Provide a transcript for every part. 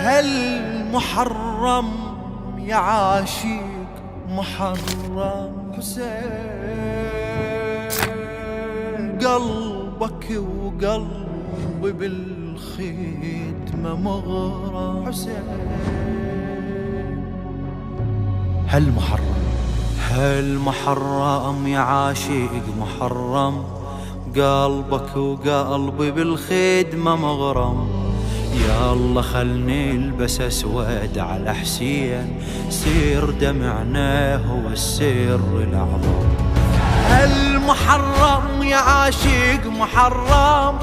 هل محرم يا عاشق محرم حسين، قلبك وقلبي بالخدمة مغرم حسين. هل محرم يا عاشق محرم، قلبك وقلبي بالخدمة مغرم. يا الله خلني البس اسود على حسين، سير دمعنا هو السر الاعظم. المحرم يا عاشق محرم،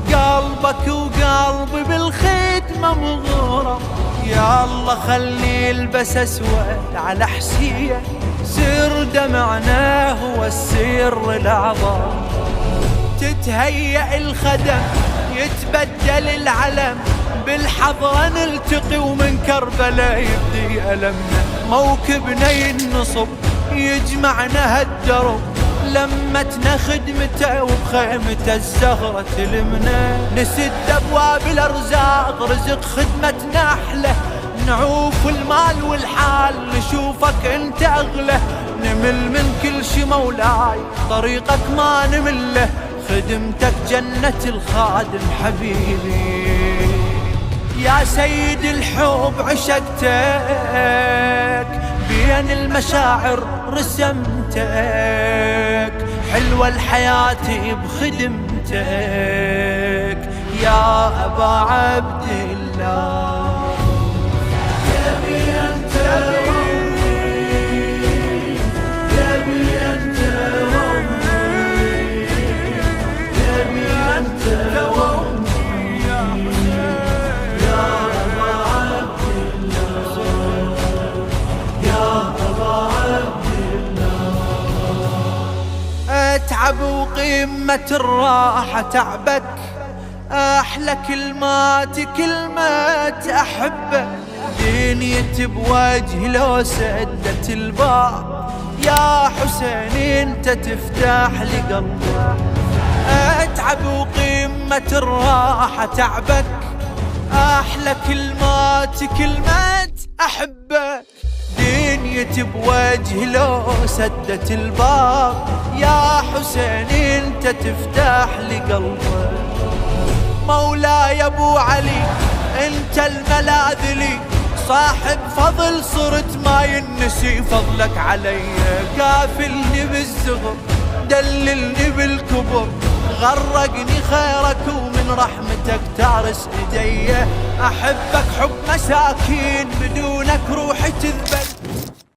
قلبك وقلبي بالخدمة مغرم. يا الله خلني البس اسود على حسين، سر دمعنا هو السر الاعظم. تتهيأ الخدم يتبدل العلم، بالحضرة نلتقي ومن كربلاء يبدي ألمنا. موكبنا ينصب يجمعنا هالدرب، لمتنا خدمته وبخيمته الزهرة تلمنا. نسد أبواب الأرزاق رزق خدمتنا أحلى، نعوف المال والحال نشوفك انت أغلى. نمل من كل شي مولاي طريقك ما نمله، خدمتك جنة الخادم حبيبي. يا سيد الحب عشقتك، بين المشاعر رسمتك، حلوة الحياة بخدمتك يا أبا عبد الله. اتعب وقمة الراحة تعبك، احلى كلمات احبك. دنيتي بوجه لو سدت الباب، يا حسين انت تفتح لي قلبي. اتعب وقمة الراحة تعبك، احلى كلمات احبك. دنيتي بوجه لو سدت الباب، يا حسين انت تفتح لي قلبي. مولاي ابو علي انت الملاذ لي، صاحب فضل صرت ما ينسي فضلك علي. كافلني بالزغر دللني بالكبر، غرقني خيرك ومن رحمتك تارس ايدي. احبك حب مساكين بدونك روحي تذبل.